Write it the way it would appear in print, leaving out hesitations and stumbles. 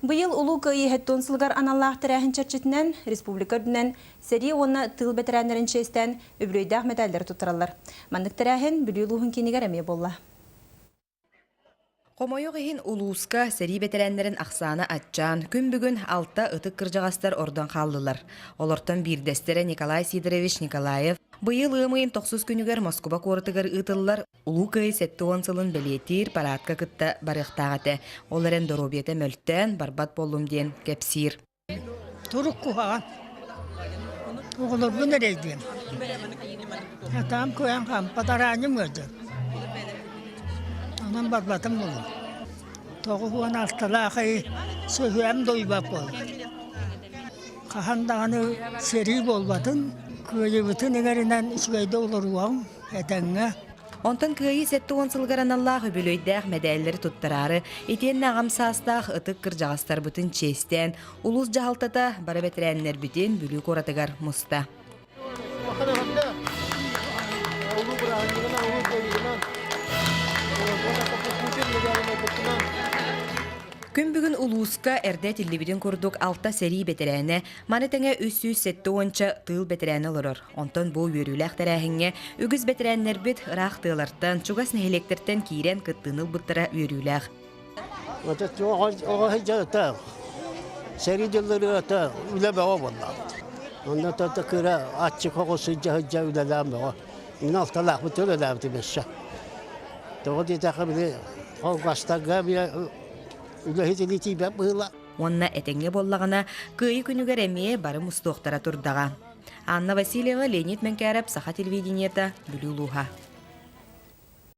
Быйыл улуу кыйы хэттон сылгар аналлах тәрәхін чарчетінен республика дүнен сәри оны тыл бәтірәнлерін честен өбірөйдәқ медальдер тұтыралар. Мандық тәрәхін бүлі улуғын кенігер әме болла. Қомойоқ ехін улууска сәри бәтірәнлерін ақсаны атчан, күн бүгін алта ытык кыржағастар ордан қалдылар. Олортан бирдестері Николай Сидорович Николаев быйыл ымайын 9 күнігер Москва қорытығыр ытыллар улуу кыйы сәтті онсылын бәлетир парадка кытта барықтағаты. Оларын доробиеті мөлттен барбат болым ден кепсир. Турuk kuhan. Oğlum bu nereydi? Tam koyan kam pataranyım öldü. Ondan barbatım bunu. Toğuğun altılağı söhüyem doybap oldu. Kahan dağını seri bolbatın. Köyü bütün egerinden işgeyde oluruğum etenge. Онтан кыйы сәтті онсылғаран Аллахы бөлөйдәқ мәдәллері тұттарары, етен нағам састақ ытық кыржағастар бұтын честен, улус жағалтата бары бәтірәнлер бүтін бүлі коратығар мұста. Күн бүгін улуска әрдә тиллибидин курдук алта сери бетерәне, манетеңе 370 тыл бетерәне олорор. Онтон бу өрүләк тәрәһиңе үгіз бетерәннәр бит ырах тылартан, чугас нәһелектерден кирен кыттыныл буттара өрүләк. Вот ого сери диллери та үлә бава булла. Онда та кыра атчы когысы жа үлә бава. Мин алталак бит үлә дә бит. Тоди та кабиле огастага би Онна этеңге боллағына кыйы күнігер әме бары мұстуқтара тұрдаға. Анна Васильева, Леонид Менкәріп, Саха телевидениета, Бүлі Луха.